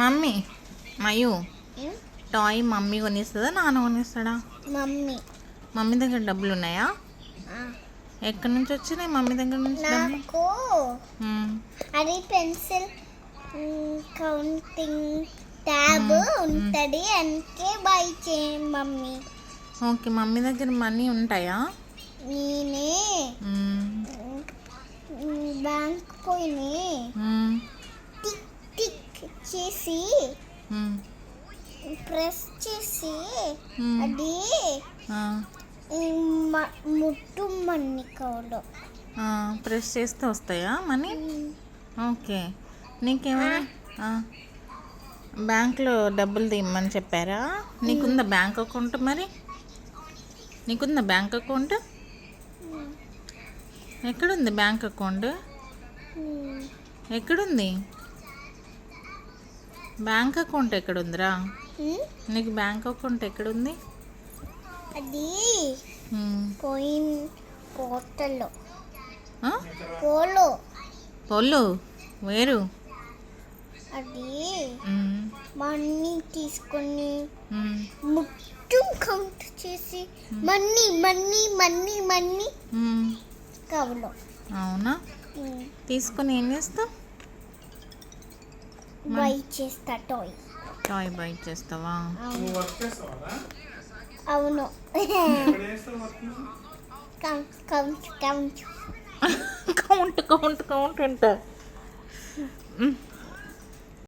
Mummy Mayu ఉమ్, toy mummy కొనిస్తుందా నాన్న కొనిస్తాడా? Mummy. Mummy దగ్గర డబ్బులు ఉన్నాయా? ఆ, ఎక్కడి నుంచి వచ్చినాయి మమ్మీ దగ్గర నుంచి డబ్బులు? నాకు మ్మ్. అది పెన్సిల్ కౌంటింగ్ ట్యాబ్ ఉంటుంది, అందుకే బై చేయండి మమ్మీ. ఓకే, మమ్మీ దగ్గర మనీ ఉంటాయా? నేనే మ్మ్. బ్యాంక్ పోయి మ్మ్. టిక్ టిక్ చేసి మ్మ్. ప్రెస్ చేసి మ్మ్. అది ఆ, ముట్టుమని కావడం. ప్రెస్ చేస్తే వస్తాయా మనీ? ఓకే, నీకేమైనా బ్యాంక్లో డబ్బులు తీయమని చెప్పారా? నీకుందా బ్యాంక్ అకౌంట్? మరి నీకుందా బ్యాంక్ అకౌంట్? ఎక్కడుంది బ్యాంక్ అకౌంట్? ఎక్కడుంది బ్యాంక్ అకౌంట్? ఎక్కడుందిరా నీకు బ్యాంక్ అకౌంట్? ఎక్కడుంది? అది మ్మ్. పోయిన పోతలో ఆ? పోలో పొల్లు వేరు. అది మ్మ్. మనీ తీసుకొని మ్మ్. మొత్తం కౌంట్ చేసి మనీ మనీ మనీ మనీ మ్మ్. కావడం. అవునా? తీసుకొని ఏం చేస్తావు? బై చేస్తా టాయ్. టాయ్ బై చేస్తావా? అవును. Count count count count count count అంట.